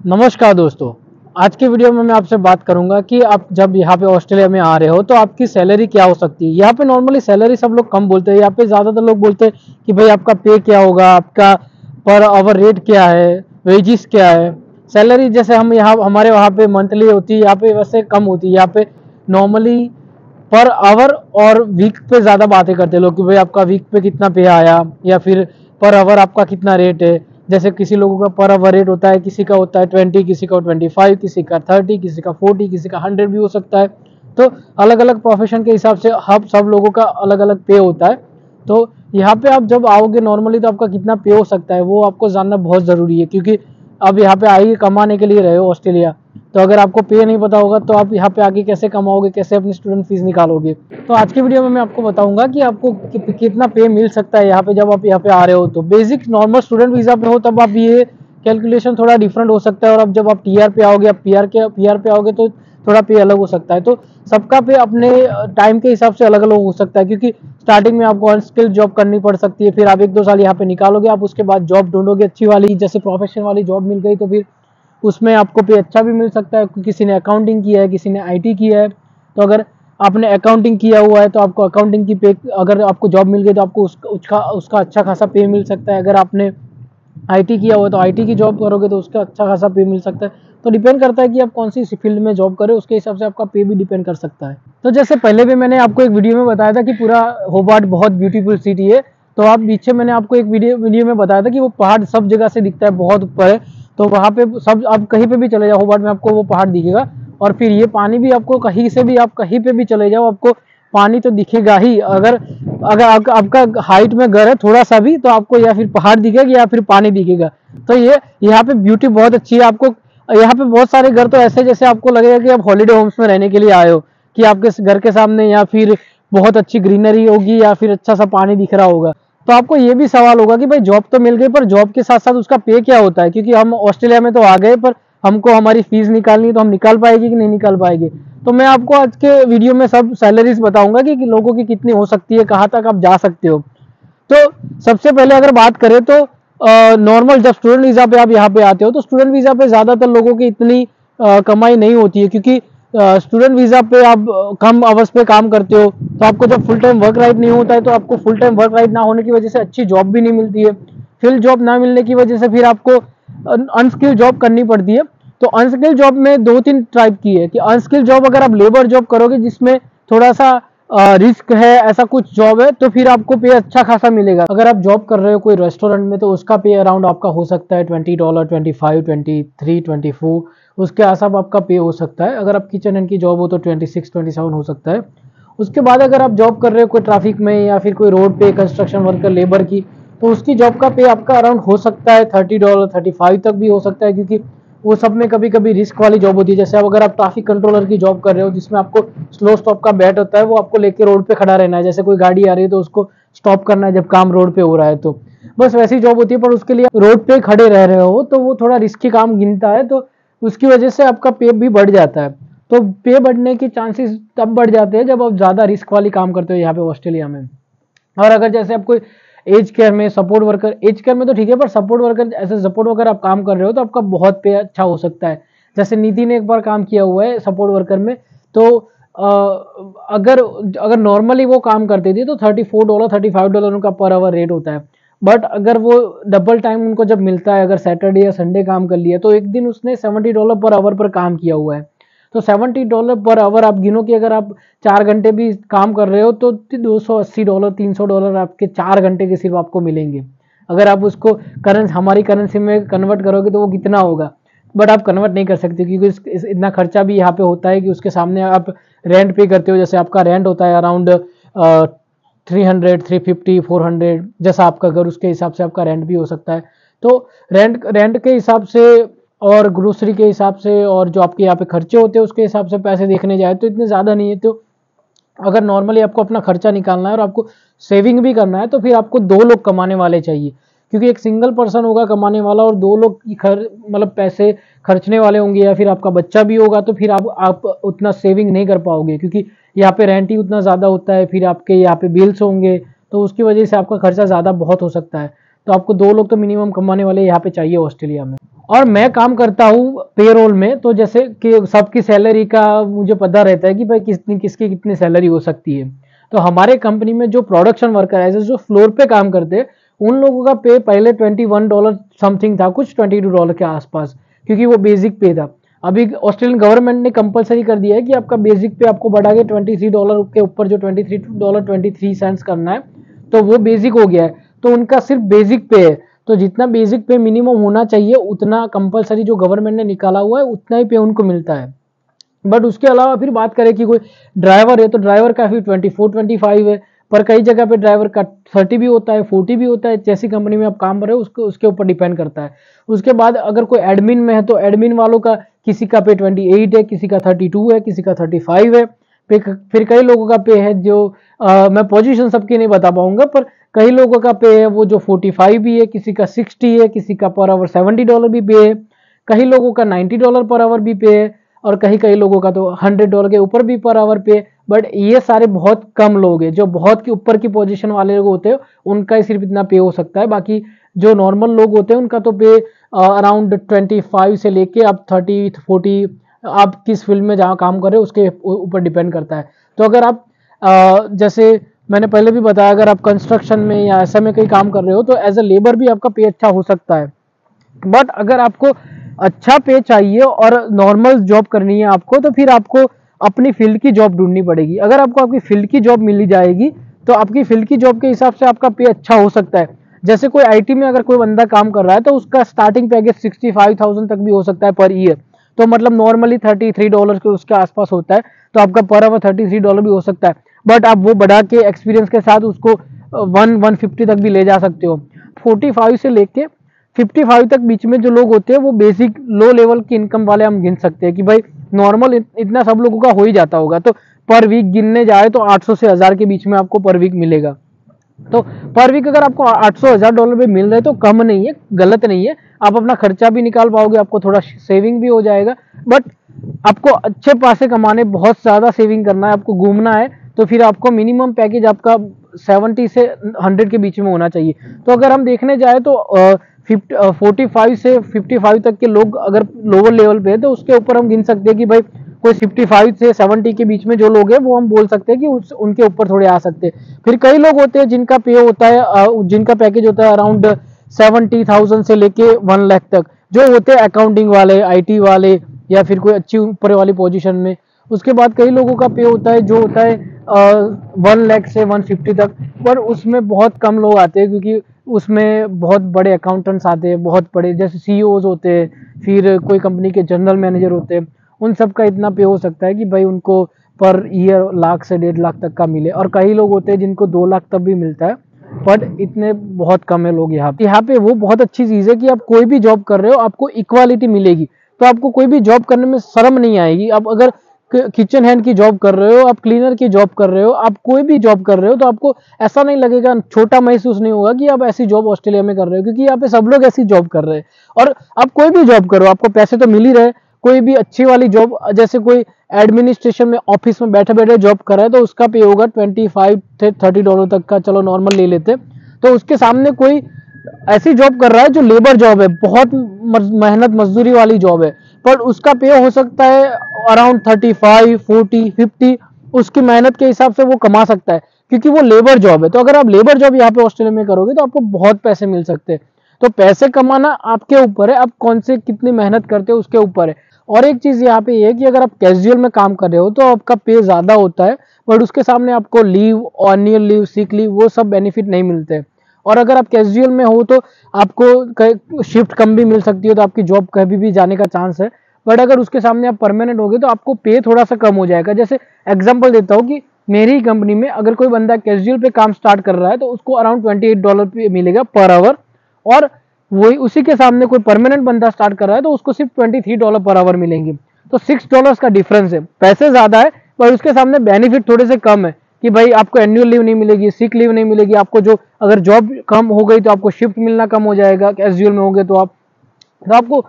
नमस्कार दोस्तों। आज की वीडियो में मैं आपसे बात करूंगा कि आप जब यहाँ पे ऑस्ट्रेलिया में आ रहे हो तो आपकी सैलरी क्या हो सकती है। यहाँ पे नॉर्मली सैलरी सब लोग कम बोलते हैं। यहाँ पे ज़्यादातर लोग बोलते हैं कि भाई आपका पे क्या होगा, आपका पर आवर रेट क्या है, वेजिस क्या है। सैलरी जैसे हम यहाँ हमारे वहाँ पे मंथली होती है, यहाँ पे वैसे कम होती है। यहाँ पे नॉर्मली पर आवर और वीक पे ज़्यादा बातें करते हैं लोग कि भाई आपका वीक पे कितना पे आया या फिर पर आवर आपका कितना रेट है। जैसे किसी लोगों का पर आवर रेट होता है, किसी का होता है 20, किसी का 25, किसी का 30, किसी का 40, किसी का 100 भी हो सकता है। तो अलग अलग प्रोफेशन के हिसाब से सब लोगों का अलग अलग पे होता है। तो यहाँ पे आप जब आओगे नॉर्मली तो आपका कितना पे हो सकता है वो आपको जानना बहुत ज़रूरी है, क्योंकि अब यहाँ पे आइए कमाने के लिए रहे हो ऑस्ट्रेलिया। तो अगर आपको पे नहीं पता होगा तो आप यहाँ पे आके कैसे कमाओगे, कैसे अपनी स्टूडेंट फीस निकालोगे। तो आज की वीडियो में मैं आपको बताऊंगा कि आपको कितना पे मिल सकता है यहाँ पे जब आप यहाँ पे आ रहे हो। तो बेसिक नॉर्मल स्टूडेंट वीज़ा पे हो तब आप ये कैलकुलेशन थोड़ा डिफरेंट हो सकता है, और अब जब आप टीआर पे आओगे, आप पीआर पे आओगे तो थोड़ा पे अलग हो सकता है। तो सबका पे अपने टाइम के हिसाब से अलग अलग हो सकता है, क्योंकि स्टार्टिंग में आपको अनस्किल्ड जॉब करनी पड़ सकती है, फिर आप 1-2 साल यहाँ पे निकालोगे, आप उसके बाद जॉब ढूंढोगे अच्छी वाली, जैसे प्रोफेशन वाली जॉब मिल गई तो फिर उसमें आपको पे अच्छा भी मिल सकता है। किसी ने अकाउंटिंग किया है, किसी ने आईटी किया है। तो अगर आपने अकाउंटिंग किया हुआ है तो आपको अकाउंटिंग की पे, अगर आपको जॉब मिल गई तो आपको उसका अच्छा खासा पे मिल सकता है। अगर आपने आईटी किया हुआ है तो आईटी की जॉब करोगे तो उसका अच्छा खासा पे मिल सकता है। तो डिपेंड करता है कि आप कौन सी फील्ड में जॉब करें, उसके हिसाब से आपका पे भी डिपेंड कर सकता है। तो जैसे पहले भी मैंने आपको एक वीडियो में बताया था कि पूरा होबार्ट बहुत ब्यूटीफुल सिटी है। तो आप पीछे मैंने आपको एक वीडियो में बताया था कि वो पहाड़ सब जगह से दिखता है, बहुत ऊपर है। तो वहाँ पे सब आप कहीं पे भी चले जाओ होबार्ट में आपको वो पहाड़ दिखेगा। और फिर ये पानी भी आपको कहीं से भी, आप कहीं पे भी चले जाओ आपको पानी तो दिखेगा ही। अगर अगर आपका हाइट में घर है थोड़ा सा भी तो आपको या फिर पहाड़ दिखेगा या फिर पानी दिखेगा। तो ये यहाँ पे ब्यूटी बहुत अच्छी है। आपको यहाँ पे बहुत सारे घर तो ऐसे जैसे आपको लगेगा कि आप हॉलीडे होम्स में रहने के लिए आए हो, कि आपके घर के सामने या फिर बहुत अच्छी ग्रीनरी होगी या फिर अच्छा सा पानी दिख रहा होगा। तो आपको ये भी सवाल होगा कि भाई जॉब तो मिल गई पर जॉब के साथ साथ उसका पे क्या होता है, क्योंकि हम ऑस्ट्रेलिया में तो आ गए पर हमको हमारी फीस निकालनी है, तो हम निकाल पाएंगे कि नहीं निकाल पाएंगे। तो मैं आपको आज के वीडियो में सब सैलरीज बताऊंगा कि लोगों की कितनी हो सकती है, कहाँ तक आप जा सकते हो। तो सबसे पहले अगर बात करें तो नॉर्मल जब स्टूडेंट वीज़ा पे आप यहाँ पे आते हो तो स्टूडेंट वीज़ा पे ज़्यादातर लोगों की इतनी कमाई नहीं होती है, क्योंकि स्टूडेंट वीज़ा पे आप कम आवर्स पे काम करते हो। तो आपको जब फुल टाइम वर्क राइट नहीं होता है तो आपको फुल टाइम वर्क राइट ना होने की वजह से अच्छी जॉब भी नहीं मिलती है। फिर जॉब ना मिलने की वजह से फिर आपको अनस्किल जॉब करनी पड़ती है। तो अनस्किल जॉब में 2-3 टाइप की है कि अनस्किल जॉब अगर आप लेबर जॉब करोगे जिसमें थोड़ा सा रिस्क है, ऐसा कुछ जॉब है, तो फिर आपको पे अच्छा खासा मिलेगा। अगर आप जॉब कर रहे हो कोई रेस्टोरेंट में तो उसका पे अराउंड आपका हो सकता है $20, 25, 23, 24, उसके आसपास आपका पे हो सकता है। अगर आप किचन एंड की जॉब हो तो 26, 27 हो सकता है। उसके बाद अगर आप जॉब कर रहे हो कोई ट्रैफिक में या फिर कोई रोड पे कंस्ट्रक्शन वर्कर लेबर की, तो उसकी जॉब का पे आपका अराउंड हो सकता है $30, 35 तक भी हो सकता है, क्योंकि वो सब में कभी कभी रिस्क वाली जॉब होती है। जैसे अब अगर आप ट्रैफिक कंट्रोलर की जॉब कर रहे हो जिसमें आपको स्लो स्टॉप का बैट होता है, वो आपको लेके रोड पे खड़ा रहना है। जैसे कोई गाड़ी आ रही है तो उसको स्टॉप करना है जब काम रोड पे हो रहा है, तो बस वैसी जॉब होती है। पर उसके लिए रोड पे खड़े रह रहे हो तो वो थोड़ा रिस्की काम गिनता है, तो उसकी वजह से आपका पे भी बढ़ जाता है। तो पे बढ़ने के चांसेस तब बढ़ जाते हैं जब आप ज़्यादा रिस्क वाली काम करते हो यहाँ पे ऑस्ट्रेलिया में। और अगर जैसे आप कोई एज केयर में सपोर्ट वर्कर, एज केयर में तो ठीक है, पर सपोर्ट वर्कर ऐसे सपोर्ट वर्कर आप काम कर रहे हो तो आपका बहुत पे अच्छा हो सकता है। जैसे नीति ने एक बार काम किया हुआ है सपोर्ट वर्कर में। तो अगर अगर नॉर्मली वो काम करते थे तो $34, $35 उनका पर आवर रेट होता है। बट अगर वो डबल टाइम उनको जब मिलता है, अगर सैटरडे या संडे काम कर लिया, तो एक दिन उसने $70 पर आवर पर काम किया हुआ है। तो $70 पर आवर आप गिनो कि अगर आप 4 घंटे भी काम कर रहे हो तो $280, $300 आपके 4 घंटे के सिर्फ आपको मिलेंगे। अगर आप उसको हमारी करेंसी में कन्वर्ट करोगे तो वो कितना होगा, बट आप कन्वर्ट नहीं कर सकते, क्योंकि इतना खर्चा भी यहाँ पे होता है कि उसके सामने आप रेंट पे करते हो। जैसे आपका रेंट होता है अराउंड 300, 350, 400, जैसा आपका घर उसके हिसाब से आपका रेंट भी हो सकता है। तो रेंट के हिसाब से और ग्रोसरी के हिसाब से और जो आपके यहाँ पे खर्चे होते हैं उसके हिसाब से पैसे देखने जाए तो इतने ज़्यादा नहीं है। तो अगर नॉर्मली आपको अपना खर्चा निकालना है और आपको सेविंग भी करना है तो फिर आपको 2 लोग कमाने वाले चाहिए, क्योंकि एक सिंगल पर्सन होगा कमाने वाला और 2 लोग मतलब पैसे खर्चने वाले होंगे, या फिर आपका बच्चा भी होगा तो फिर आप उतना सेविंग नहीं कर पाओगे, क्योंकि यहाँ पे रेंट ही उतना ज़्यादा होता है। फिर आपके यहाँ पे बिल्स होंगे तो उसकी वजह से आपका खर्चा ज़्यादा बहुत हो सकता है। तो आपको 2 लोग तो मिनिमम कमाने वाले यहाँ पे चाहिए ऑस्ट्रेलिया में। और मैं काम करता हूँ पेरोल में, तो जैसे कि सबकी सैलरी का मुझे पता रहता है कि भाई किसकी कितनी सैलरी हो सकती है। तो हमारे कंपनी में जो प्रोडक्शन वर्कर है, जो फ्लोर पे काम करते हैं, उन लोगों का पे पहले $21 समथिंग था, कुछ $22 के आसपास, क्योंकि वो बेसिक पे था। अभी ऑस्ट्रेलियन गवर्नमेंट ने कंपलसरी कर दिया है कि आपका बेसिक पे आपको बढ़ा के $23 के ऊपर जो $23.23 करना है, तो वो बेसिक हो गया है। तो उनका सिर्फ बेसिक पे है, तो जितना बेसिक पे मिनिमम होना चाहिए उतना कंपलसरी जो गवर्नमेंट ने निकाला हुआ है उतना ही पे उनको मिलता है। बट उसके अलावा फिर बात करें कि कोई ड्राइवर है, तो ड्राइवर का फिर 24-25 है, पर कई जगह पे ड्राइवर का 30 भी होता है, 40 भी होता है, जैसी कंपनी में आप काम कर रहे हो उसके ऊपर डिपेंड करता है। उसके बाद अगर कोई एडमिन में है तो एडमिन वालों का किसी का पे 28 है, किसी का 32 है, किसी का 35 है। फिर कई लोगों का पे है जो मैं पोजीशन सबकी नहीं बता पाऊंगा, पर कई लोगों का पे है वो जो 45 भी है, किसी का 60 है, किसी का पर आवर $70 भी पे है, कई लोगों का $90 पर आवर भी पे है, और कहीं कई लोगों का तो $100 के ऊपर भी पर आवर पे। बट ये सारे बहुत कम लोग हैं, जो बहुत के ऊपर की पोजीशन वाले लोग होते हैं उनका ही सिर्फ इतना पे हो सकता है। बाकी जो नॉर्मल लोग होते हैं उनका तो पे अराउंड 25 से लेके आप 30-40, आप किस फील्ड में जहाँ काम कर रहे हो उसके ऊपर डिपेंड करता है। तो अगर आप जैसे मैंने पहले भी बताया, अगर आप कंस्ट्रक्शन में या ऐसा में कहीं काम कर रहे हो तो एज ए लेबर भी आपका पे अच्छा हो सकता है। बट अगर आपको अच्छा पे चाहिए और नॉर्मल जॉब करनी है आपको, तो फिर आपको अपनी फील्ड की जॉब ढूंढनी पड़ेगी। अगर आपको आपकी फील्ड की जॉब मिली जाएगी तो आपकी फील्ड की जॉब के हिसाब से आपका पे अच्छा हो सकता है। जैसे कोई आईटी में अगर कोई बंदा काम कर रहा है तो उसका स्टार्टिंग पैकेज 65,000 तक भी हो सकता है पर ईयर, तो मतलब नॉर्मली $33 के उसके आसपास होता है, तो आपका पर आवर $33 भी हो सकता है। बट आप वो बढ़ा के एक्सपीरियंस के साथ उसको 150 तक भी ले जा सकते हो। 45 से लेके 55 तक बीच में जो लोग होते हैं वो बेसिक लो लेवल की इनकम वाले हम गिन सकते हैं कि भाई नॉर्मल इतना सब लोगों का हो ही जाता होगा। तो पर वीक गिनने जाए तो 800 से 1000 के बीच में आपको पर वीक मिलेगा। तो पर वीक अगर आपको 800-1000 पे मिल रहे हैं तो कम नहीं है, गलत नहीं है, आप अपना खर्चा भी निकाल पाओगे, आपको थोड़ा सेविंग भी हो जाएगा। बट आपको अच्छे पैसे कमाने, बहुत ज्यादा सेविंग करना है, आपको घूमना है, तो फिर आपको मिनिमम पैकेज आपका 70 से 100 के बीच में होना चाहिए। तो अगर हम देखने जाए तो 45 से 55 तक के लोग अगर लोअर लेवल पे है तो उसके ऊपर हम गिन सकते हैं कि भाई कोई 55 से 70 के बीच में जो लोग हैं वो हम बोल सकते हैं कि उनके ऊपर थोड़े आ सकते हैं। फिर कई लोग होते हैं जिनका पे होता है जिनका पैकेज होता है अराउंड 70,000 से लेके 1 लाख तक, जो होते हैं अकाउंटिंग वाले, आईटी वाले, या फिर कोई अच्छी ऊपर वाली पोजीशन में। उसके बाद कई लोगों का पे होता है जो होता है 1 लाख से 150 तक, पर उसमें बहुत कम लोग आते हैं क्योंकि उसमें बहुत बड़े अकाउंटेंट्स आते हैं, बहुत बड़े जैसे सीईओज होते हैं, फिर कोई कंपनी के जनरल मैनेजर होते हैं, उन सब का इतना पे हो सकता है कि भाई उनको पर ईयर लाख से 1.5 लाख तक का मिले। और कई लोग होते हैं जिनको 2 लाख तक भी मिलता है, बट इतने बहुत कम है लोग यहाँ पे। वो बहुत अच्छी चीज़ है कि आप कोई भी जॉब कर रहे हो आपको इक्वालिटी मिलेगी, तो आपको कोई भी जॉब करने में शर्म नहीं आएगी। आप अगर किचन हैंड की जॉब कर रहे हो, आप क्लीनर की जॉब कर रहे हो, आप कोई भी जॉब कर रहे हो, तो आपको ऐसा नहीं लगेगा, छोटा महसूस नहीं होगा कि आप ऐसी जॉब ऑस्ट्रेलिया में कर रहे हो, क्योंकि यहाँ पे सब लोग ऐसी जॉब कर रहे हैं। और आप कोई भी जॉब करो आपको पैसे तो मिल ही रहे। कोई भी अच्छी वाली जॉब, जैसे कोई एडमिनिस्ट्रेशन में ऑफिस में बैठे बैठे जॉब कर रहा है तो उसका पे होगा $25 से $30 तक का, चलो नॉर्मल ले लेते। तो उसके सामने कोई ऐसी जॉब कर रहा है जो लेबर जॉब है, बहुत मेहनत मजदूरी वाली जॉब है, पर उसका पे हो सकता है अराउंड 35, 40, 50, उसकी मेहनत के हिसाब से वो कमा सकता है, क्योंकि वो लेबर जॉब है। तो अगर आप लेबर जॉब यहाँ पे ऑस्ट्रेलिया में करोगे तो आपको बहुत पैसे मिल सकते हैं। तो पैसे कमाना आपके ऊपर है, आप कौन से कितनी मेहनत करते हो उसके ऊपर है। और एक चीज यहाँ पे ये है कि अगर आप कैजुअल में काम कर रहे हो तो आपका पे ज्यादा होता है, बट उसके सामने आपको leave, annual leave, sick leave, वो सब बेनिफिट नहीं मिलते। और अगर आप कैजुअल में हो तो आपको शिफ्ट कम भी मिल सकती है, तो आपकी जॉब कभी भी जाने का चांस है। बट अगर उसके सामने आप परमानेंट होगे तो आपको पे थोड़ा सा कम हो जाएगा। जैसे एग्जांपल देता हूँ कि मेरी कंपनी में अगर कोई बंदा कैजुअल पे काम स्टार्ट कर रहा है तो उसको अराउंड $28 पे मिलेगा पर आवर, और वही उसी के सामने कोई परमानेंट बंदा स्टार्ट कर रहा है तो उसको सिर्फ $23 पर आवर मिलेंगे। तो $6 का डिफरेंस है, पैसे ज्यादा है पर उसके सामने बेनिफिट थोड़े से कम है कि भाई आपको एनुअल लीव नहीं मिलेगी, सिक लीव नहीं मिलेगी, आपको जो अगर जॉब कम हो गई तो आपको शिफ्ट मिलना कम हो जाएगा कैजुअल में होगे तो आपको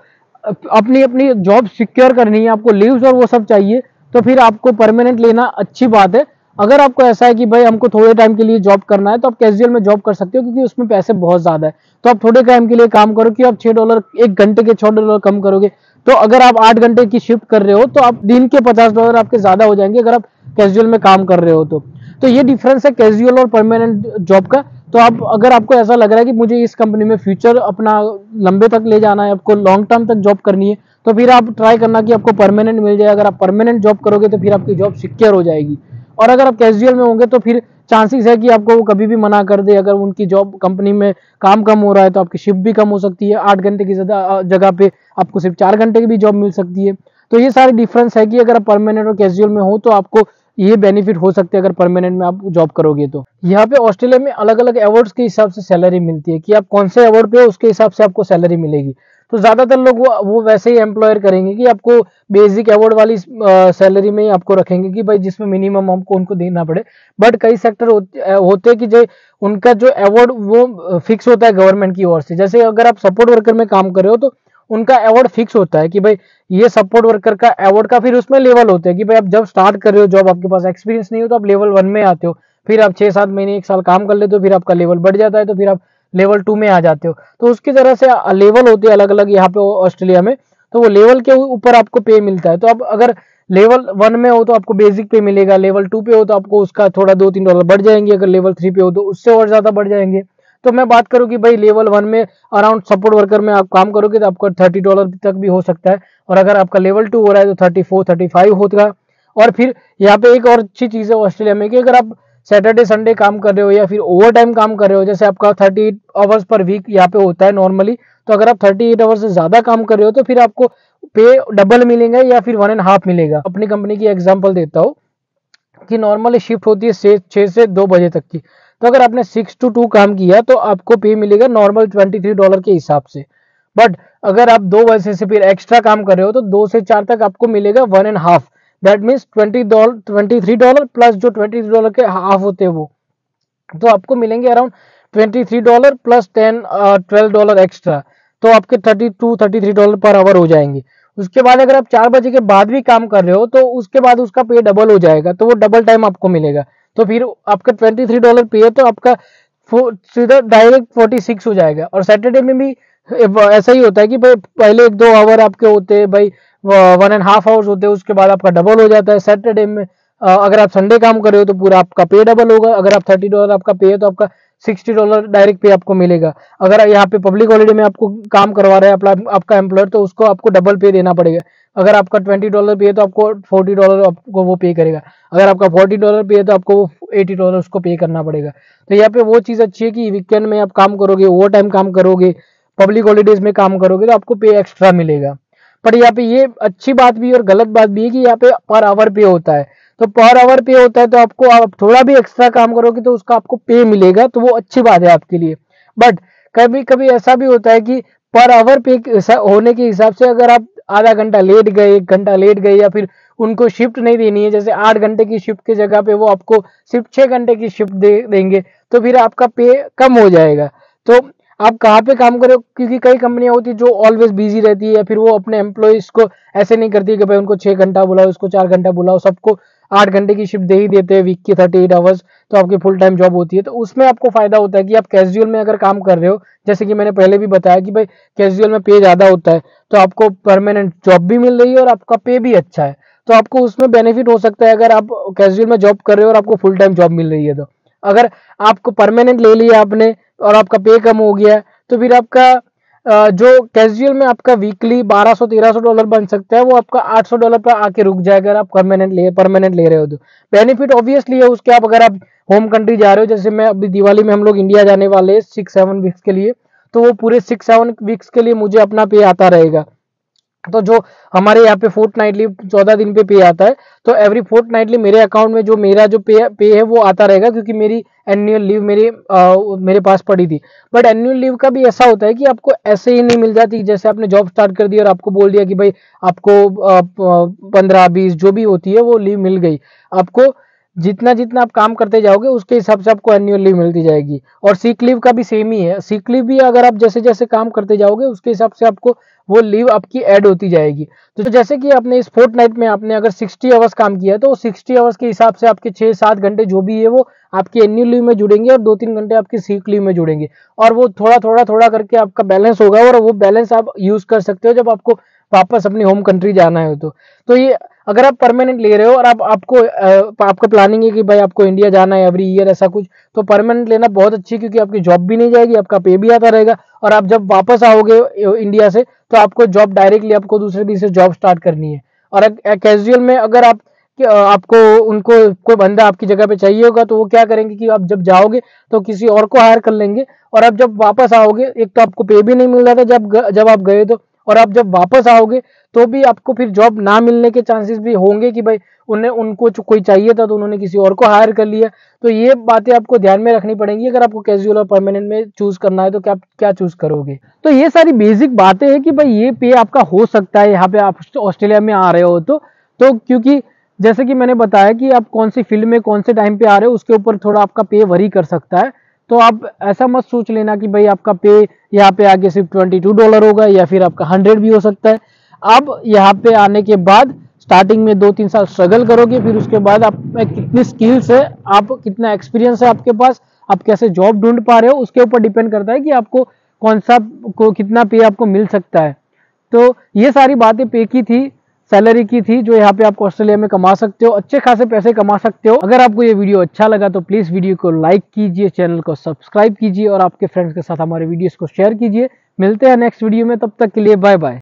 अपनी अपनी जॉब सिक्योर करनी है, आपको लीव्स और वो सब चाहिए, तो फिर आपको परमानेंट लेना अच्छी बात है। अगर आपको ऐसा है कि भाई हमको थोड़े टाइम के लिए जॉब करना है तो आप कैजुअल में जॉब कर सकते हो, क्योंकि उसमें पैसे बहुत ज्यादा है। तो आप थोड़े टाइम के लिए काम करो कि आप $6 एक घंटे के $6 कम करोगे, तो अगर आप 8 घंटे की शिफ्ट कर रहे हो तो आप दिन के $50 आपके ज्यादा हो जाएंगे अगर आप कैजुअल में काम कर रहे हो तो ये डिफरेंस है कैजुअल और परमानेंट जॉब का। तो आप अगर आपको ऐसा लग रहा है कि मुझे इस कंपनी में फ्यूचर अपना लंबे तक ले जाना है, आपको लॉन्ग टर्म तक जॉब करनी है, तो फिर आप ट्राई करना कि आपको परमानेंट मिल जाए। अगर आप परमानेंट जॉब करोगे तो फिर आपकी जॉब सिक्योर हो जाएगी। और अगर आप कैजुअल में होंगे तो फिर चांसेस है कि आपको वो कभी भी मना कर दे। अगर उनकी जॉब कंपनी में काम कम हो रहा है तो आपकी शिफ्ट भी कम हो सकती है, 8 घंटे की जगह पे आपको सिर्फ 4 घंटे की भी जॉब मिल सकती है। तो ये सारे डिफरेंस है कि अगर आप परमानेंट और कैजुअल में हो तो आपको ये बेनिफिट हो सकते हैं अगर परमानेंट में आप जॉब करोगे। तो यहाँ पे ऑस्ट्रेलिया में अलग अलग अवार्ड्स के हिसाब से सैलरी मिलती है कि आप कौन से अवार्ड पे हो उसके हिसाब से आपको सैलरी मिलेगी। तो ज्यादातर लोग वो वैसे ही एम्प्लॉयर करेंगे कि आपको बेसिक अवार्ड वाली सैलरी में ही आपको रखेंगे कि भाई जिसमें मिनिमम हमको उनको देना पड़े। बट कई सेक्टर होते हैं कि जो उनका जो अवार्ड वो फिक्स होता है गवर्नमेंट की ओर से। जैसे अगर आप सपोर्ट वर्कर में काम कर रहे हो तो उनका अवार्ड फिक्स होता है कि भाई ये सपोर्ट वर्कर का अवार्ड का फिर उसमें लेवल होते हैं कि भाई आप जब स्टार्ट कर रहे हो जॉब, आपके पास एक्सपीरियंस नहीं हो तो आप लेवल 1 में आते हो, फिर आप 6-7 महीने 1 साल काम कर लेते हो, फिर आपका लेवल बढ़ जाता है तो फिर आप लेवल 2 में आ जाते हो। तो उसकी तरह से लेवल होते हैं अलग अलग यहाँ पे ऑस्ट्रेलिया में। तो वो लेवल के ऊपर आपको पे मिलता है। तो अब अगर लेवल 1 में हो तो आपको बेसिक पे मिलेगा, लेवल 2 पे हो तो आपको उसका थोड़ा $2-3 बढ़ जाएंगे, अगर लेवल 3 पे हो तो उससे और ज्यादा बढ़ जाएंगे। तो मैं बात करूँ कि भाई लेवल 1 में अराउंड सपोर्ट वर्कर में आप काम करोगे तो आपको $30 तक भी हो सकता है, और अगर आपका लेवल 2 हो रहा है तो 34-35 होगा। और फिर यहाँ पे एक और अच्छी चीज है ऑस्ट्रेलिया में कि अगर आप सैटरडे संडे काम कर रहे हो या फिर ओवर टाइम काम कर रहे हो, जैसे आपका 38 आवर्स पर वीक यहाँ पे होता है नॉर्मली, तो अगर आप 38 आवर्स से ज्यादा काम कर रहे हो तो फिर आपको पे डबल मिलेगा या फिर 1.5 मिलेगा। अपनी कंपनी की एग्जांपल देता हूँ कि नॉर्मली शिफ्ट होती है 6 से 2 बजे तक की। तो अगर आपने 6 to 2 काम किया तो आपको पे मिलेगा नॉर्मल $23 के हिसाब से। बट अगर आप 2 बजे से फिर एक्स्ट्रा काम कर रहे हो तो 2 से 4 तक आपको मिलेगा 1.5। दैट मीन्स $23 प्लस जो $23 के हाफ होते हैं वो, तो आपको मिलेंगे अराउंड $23 प्लस $12 एक्स्ट्रा। तो आपके $32-33 पर आवर हो जाएंगे। उसके बाद अगर आप 4 बजे के बाद भी काम कर रहे हो तो उसके बाद उसका पे डबल हो जाएगा, तो वो डबल टाइम आपको मिलेगा। तो फिर आपका $23 पे है तो आपका सीधा डायरेक्ट 46 हो जाएगा। और सैटरडे में भी ऐसा ही होता है कि भाई पहले 1-2 आवर आपके होते हैं, भाई 1.5 आवर्स होते हैं, उसके बाद आपका डबल हो जाता है सैटरडे में। अगर आप संडे काम कर रहे हो तो पूरा आपका पे डबल होगा। अगर आप $30 आपका पे है तो आपका $60 डायरेक्ट पे आपको मिलेगा। अगर यहाँ पे पब्लिक हॉलीडे में आपको काम करवा रहा है आपका एम्प्लॉयर तो उसको आपको डबल पे देना पड़ेगा। अगर आपका $20 पे है तो आपको $40 आपको वो पे करेगा। अगर आपका $40 पे है तो आपको वो $80 उसको पे करना पड़ेगा। तो यहाँ पे वो चीज़ अच्छी है कि वीकेंड में आप काम करोगे, ओवर टाइम काम करोगे, पब्लिक हॉलीडेज में काम करोगे तो आपको पे एक्स्ट्रा मिलेगा। पर यहाँ पे ये अच्छी बात भी और गलत बात भी है कि यहाँ पे पर आवर पे होता है। तो पर आवर पे होता है तो आपको आप थोड़ा भी एक्स्ट्रा काम करोगे तो उसका आपको पे मिलेगा, तो वो अच्छी बात है आपके लिए। बट कभी कभी ऐसा भी होता है कि पर आवर पे होने के हिसाब से अगर आप आधा घंटा लेट गए, 1 घंटा लेट गए, या फिर उनको शिफ्ट नहीं देनी है, जैसे 8 घंटे की शिफ्ट की जगह पे वो आपको सिर्फ 6 घंटे की शिफ्ट देंगे, तो फिर आपका पे कम हो जाएगा। तो आप कहाँ पे काम करो, क्योंकि कई कंपनियां होती है जो ऑलवेज बिजी रहती है, या फिर वो अपने एम्प्लॉयज को ऐसे नहीं करती कि भाई उनको 6 घंटा बुलाओ, उसको 4 घंटा बुलाओ, सबको 8 घंटे की शिफ्ट दे ही देते हैं वीक की 38 आवर्स। तो आपकी फुल टाइम जॉब होती है, तो उसमें आपको फायदा होता है कि आप कैजुअल में अगर काम कर रहे हो, जैसे कि मैंने पहले भी बताया कि भाई कैजुअल में पे ज्यादा होता है, तो आपको परमानेंट जॉब भी मिल रही है और आपका पे भी अच्छा है। तो आपको उसमें बेनिफिट हो सकता है अगर आप कैजुअल में जॉब कर रहे हो और आपको फुल टाइम जॉब मिल रही है। तो अगर आपको परमानेंट ले लिया आपने और आपका पे कम हो गया तो फिर आपका जो कैजुअल में आपका वीकली $1200-1300 बन सकता है, वो आपका $800 पर आके रुक जाएगा अगर आप परमानेंट ले रहे हो। तो बेनिफिट ऑब्वियसली है उसके। आप अगर आप होम कंट्री जा रहे हो, जैसे मैं अभी दिवाली में हम लोग इंडिया जाने वाले हैं 6-7 वीक्स के लिए, तो वो पूरे 6-7 वीक्स के लिए मुझे अपना पे आता रहेगा। तो जो हमारे यहाँ पे फोर्टनाइटली 14 दिन पे पे आता है, तो एवरी फोर्टनाइटली मेरे अकाउंट में जो मेरा जो पे है वो आता रहेगा, क्योंकि मेरी एनुअल लीव मेरे पास पड़ी थी। बट एनुअल लीव का भी ऐसा होता है कि आपको ऐसे ही नहीं मिल जाती, जैसे आपने जॉब स्टार्ट कर दी और आपको बोल दिया कि भाई आपको 15-20 जो भी होती है वो लीव मिल गई। आपको जितना जितना आप काम करते जाओगे उसके हिसाब से आपको एनुअल लीव मिलती जाएगी। और सीक लीव का भी सेम ही है, सीक लीव भी अगर आप जैसे जैसे काम करते जाओगे उसके हिसाब से आपको वो लीव आपकी ऐड होती जाएगी। तो जैसे कि आपने इस फोर्टनाइट में आपने अगर 60 आवर्स काम किया है तो 60 आवर्स के हिसाब से आपके 6-7 घंटे जो भी है वो आपके एनुअल लीव में जुड़ेंगे और 2-3 घंटे आपकी सीक लीव में जुड़ेंगे, और वो थोड़ा करके आपका बैलेंस होगा, और वो बैलेंस आप यूज कर सकते हो जब आपको वापस अपनी होम कंट्री जाना है। तो ये अगर आप परमानेंट ले रहे हो और आपका प्लानिंग है कि भाई आपको इंडिया जाना है एवरी ईयर ऐसा कुछ, तो परमानेंट लेना बहुत अच्छी है, क्योंकि आपकी जॉब भी नहीं जाएगी, आपका पे भी आता रहेगा, और आप जब वापस आओगे इंडिया से तो आपको जॉब डायरेक्टली आपको दूसरे दिन से जॉब स्टार्ट करनी है। और कैजुअल में अगर आपको उनको कोई बंदा आपकी जगह पे चाहिए होगा तो वो क्या करेंगे कि आप जब जाओगे तो किसी और को हायर कर लेंगे, और आप जब वापस आओगे एक तो आपको पे भी नहीं मिल रहा था जब आप गए तो, और आप जब वापस आओगे तो भी आपको फिर जॉब ना मिलने के चांसेस भी होंगे कि भाई उनको कोई चाहिए था तो उन्होंने किसी और को हायर कर लिया। तो ये बातें आपको ध्यान में रखनी पड़ेंगी अगर आपको कैजुअल और परमानेंट में चूज करना है तो क्या चूज करोगे। तो ये सारी बेसिक बातें हैं कि भाई ये पे आपका हो सकता है यहाँ पे आप ऑस्ट्रेलिया में आ रहे हो तो क्योंकि जैसे कि मैंने बताया कि आप कौन सी फील्ड में कौन से टाइम पे आ रहे हो उसके ऊपर थोड़ा आपका पे वरी कर सकता है। तो आप ऐसा मत सोच लेना कि भाई आपका पे यहाँ पे आगे सिर्फ $22 होगा या फिर आपका 100 भी हो सकता है। अब यहाँ पे आने के बाद स्टार्टिंग में 2-3 साल स्ट्रगल करोगे, फिर उसके बाद आप में कितनी स्किल्स है, आप कितना एक्सपीरियंस है आपके पास, आप कैसे जॉब ढूंढ पा रहे हो, उसके ऊपर डिपेंड करता है कि आपको कितना पे आपको मिल सकता है। तो ये सारी बातें पे की थी, सैलरी की थी, जो यहाँ पे आप ऑस्ट्रेलिया में कमा सकते हो, अच्छे खासे पैसे कमा सकते हो। अगर आपको ये वीडियो अच्छा लगा तो प्लीज वीडियो को लाइक कीजिए, चैनल को सब्सक्राइब कीजिए और आपके फ्रेंड्स के साथ हमारे वीडियोस को शेयर कीजिए। मिलते हैं नेक्स्ट वीडियो में, तब तक के लिए बाय बाय।